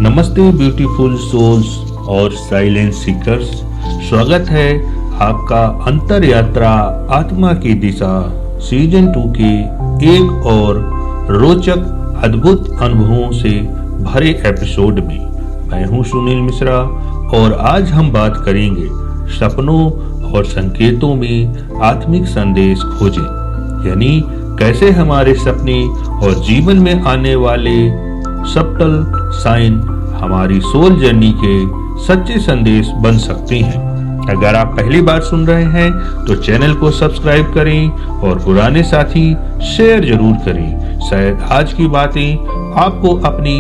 नमस्ते beautiful souls और silence seekers. स्वागत है आपका अंतर यात्रा आत्मा की दिशा सीजन 2 के एक और रोचक अद्भुत अनुभवों से भरे एपिसोड में। मैं हूं सुनील मिश्रा और आज हम बात करेंगे सपनों और संकेतों में आत्मिक संदेश खोजें, यानी कैसे हमारे सपने और जीवन में आने वाले सबटल साइन हमारी सोल जर्नी के सच्चे संदेश बन सकते हैं। अगर आप पहली बार सुन रहे हैं तो चैनल को सब्सक्राइब करें और पुराने साथी शेयर जरूर करें। शायद आज की बातें आपको अपनी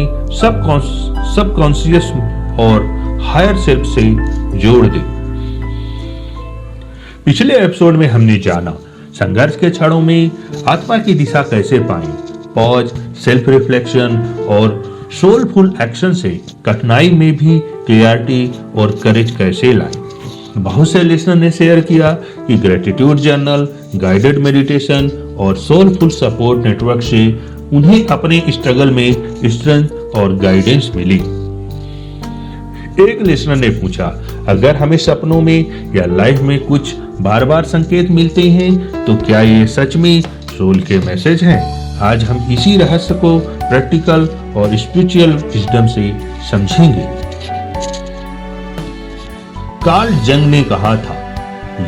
सबकॉन्शियस और हायर सेल्फ से जोड़ दें। पिछले एपिसोड में हमने जाना संघर्ष के क्षणों में आत्मा की दिशा कैसे पाएं, पॉज, सेल्फ रिफ्लेक्शन और सोलफुल एक्शन से कठिनाई में भी क्लियरिटी और करेज कैसे लाएं। बहुत से लिसनर ने शेयर किया कि ग्रेटिट्यूड जर्नल, गाइडेड मेडिटेशन और सोलफुल सपोर्ट नेटवर्क से उन्हें अपने स्ट्रगल में स्ट्रेंथ और गाइडेंस मिली। एक लिसनर ने पूछा, अगर हमें सपनों में या लाइफ में कुछ बार बार संकेत मिलते हैं तो क्या ये सच में सोल के मैसेज हैं? आज हम इसी रहस्य को प्रैक्टिकल और स्पिरिचुअल विजडम से समझेंगे। कार्ल जंग ने कहा था,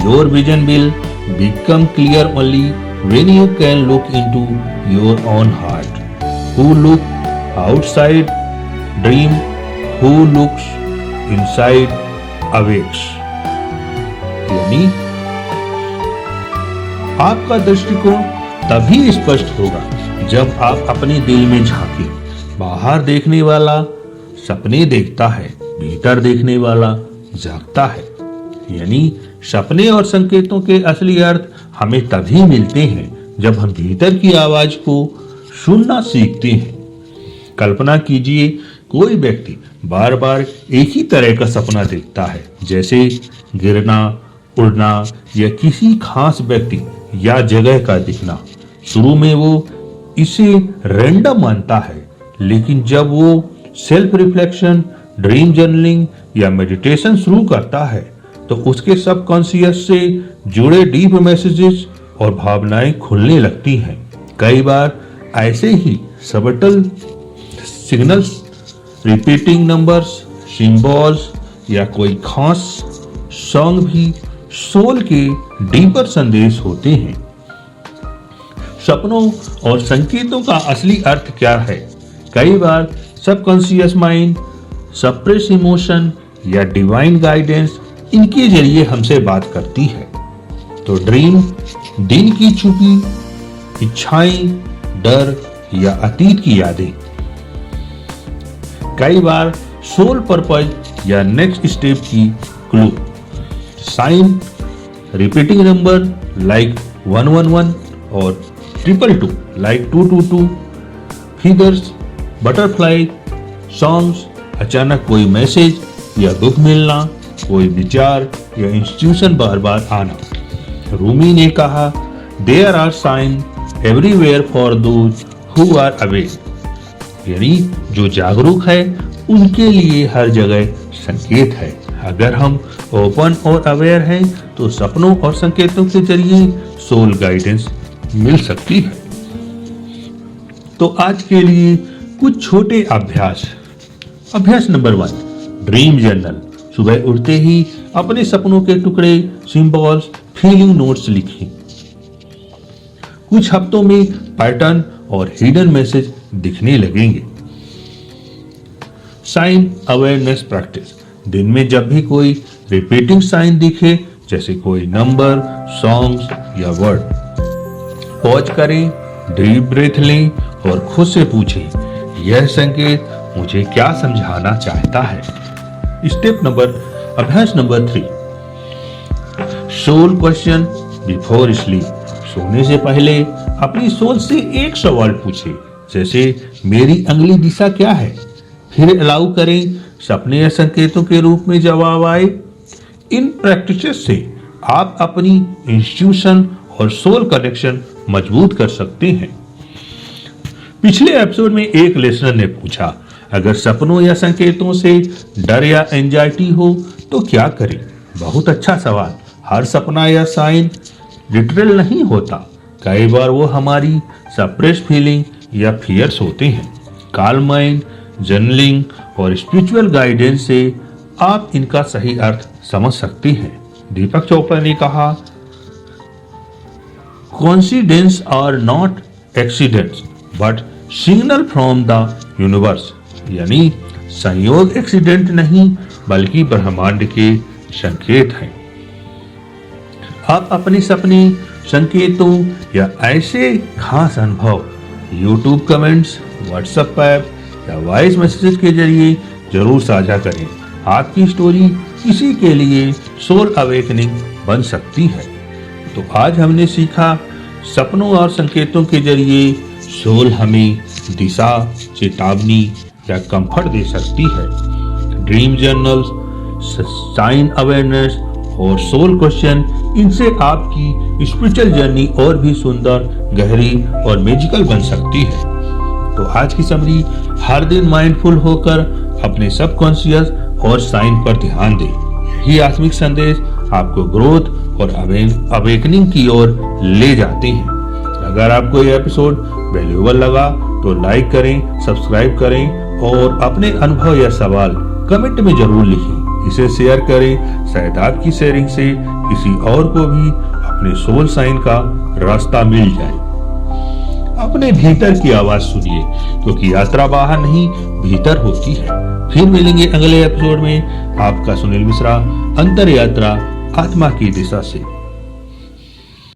your vision will become clear only when you can look into your own heart. Who look outside dream, who looks inside awakes. यानी आपका दृष्टिकोण तभी स्पष्ट होगा जब आप अपने दिल में झांकें। बाहर देखने वाला सपने देखता है, भीतर देखने वाला जागता है। यानी सपने और संकेतों के असली अर्थ हमें तभी मिलते हैं जब हम भीतर की आवाज को सुनना सीखते हैं। कल्पना कीजिए, कोई व्यक्ति बार बार एक ही तरह का सपना देखता है, जैसे गिरना, उड़ना या किसी खास व्यक्ति या जगह का दिखना। शुरू में वो इसे रैंडम मानता है, लेकिन जब वो सेल्फ रिफ्लेक्शन, ड्रीम जर्नलिंग या मेडिटेशन शुरू करता है तो उसके सबकॉन्शियस से जुड़े डीप मैसेजेस और भावनाएं खुलने लगती हैं। कई बार ऐसे ही subtle signals, repeating numbers, symbols या कोई खास सॉन्ग भी सोल के डीपर संदेश होते हैं। सपनों और संकेतों का असली अर्थ क्या है? कई बार सबकॉन्शियस माइंड, सप्रेस इमोशन या डिवाइन गाइडेंस इनके जरिए हमसे बात करती है। तो ड्रीम दिन की छुपी इच्छाएं, डर या अतीत की यादें। कई बार सोल पर्पज या नेक्स्ट स्टेप की clue. Sign, repeating number like 111 और 222 लाइक 222, फिगर्स, बटरफ्लाई, सॉन्ग्स, अचानक कोई मैसेज या दुख मिलना, कोई विचार या इंस्टीट्यूशन बार बार आना। रूमी ने कहा, there are sign everywhere for those who are awake. यानी जो जागरूक है उनके लिए हर जगह संकेत है। अगर हम ओपन और अवेयर हैं तो सपनों और संकेतों के जरिए सोल गाइडेंस मिल सकती है। तो आज के लिए कुछ छोटे अभ्यास। अभ्यास नंबर 1, ड्रीम जर्नल। सुबह उठते ही अपने सपनों के टुकड़े, सिंबल्स, फीलिंग नोट्स लिखें। कुछ हफ्तों में पैटर्न और हिडन मैसेज दिखने लगेंगे। Sign awareness practice. दिन में जब भी कोई रिपीटिंग साइन दिखे, जैसे कोई नंबर, सॉन्ग्स या वर्ड, पॉज करें, डीप ब्रेथ लें और खुद से पूछें, यह संकेत मुझे क्या समझाना चाहता है। अभ्यास number 3, soul question before sleep. सोने से पहले अपनी सोल से एक सवाल पूछें, जैसे मेरी अगली दिशा क्या है। फिर अलाउ करें सपने या संकेतों के रूप में जवाब आए। इन प्रैक्टिसेस से आप अपनी इंस्टीट्यूशन और सोल कनेक्शन मजबूत कर सकते हैं। पिछले एपिसोड में एक लिसनर ने पूछा, अगर सपनों या संकेतों से डर या एंजाइटी हो तो क्या करें? बहुत अच्छा सवाल। हर सपना या साइन लिटरल नहीं होता। कई बार वो हमारी सप्रेस फीलिंग या फियर्स होते हैं। काल्म माइंड, जर्नलिंग और स्पिरिचुअल गाइडेंस से आप इनका सही अर्थ समझ सकते हैं। दीपक चोपड़ा ने कहा, coincidence are not accidents but signal from the universe, यानी संयोग एक्सीडेंट नहीं बल्कि ब्रह्मांड के संकेत हैं। आप अपने सपने, संकेतों या ऐसे खास अनुभव YouTube कमेंट्स, व्हाट्सएप ऐप या वॉइस मैसेज के जरिए जरूर साझा करें। आपकी स्टोरी किसी के लिए सोल अवेकनिंग बन सकती है। तो आज हमने सीखा, सपनों और संकेतों के जरिए सोल हमें दिशा, चेतावनी या कंफर्ट दे सकती है। ड्रीम जर्नल्स, साइन अवेयरनेस और सोल क्वेश्चन, इनसे आपकी स्पिरिचुअल जर्नी और भी सुंदर, गहरी और मैजिकल बन सकती है। तो आज की समरी, हर दिन माइंडफुल होकर अपने सबकॉन्शियस और साइन पर ध्यान दें। यही आत्मिक संदेश आपको ग्रोथ और अवेकनिंग की ओर ले जाते हैं। अगर आपको यह एपिसोड वैल्यूएबल लगा तो लाइक करें, सब्सक्राइब करें और अपने अनुभव या सवाल कमेंट में जरूर लिखें। इसे शेयर करें, शायद आपकी शेयरिंग से किसी और को भी अपने सोल साइन का रास्ता मिल जाए। अपने भीतर की आवाज सुनिए, क्योंकि यात्रा बाहर नहीं भीतर होती है। फिर मिलेंगे अगले एपिसोड में। आपका सुनील मिश्रा, अंतर यात्रा आत्मा की दिशा से।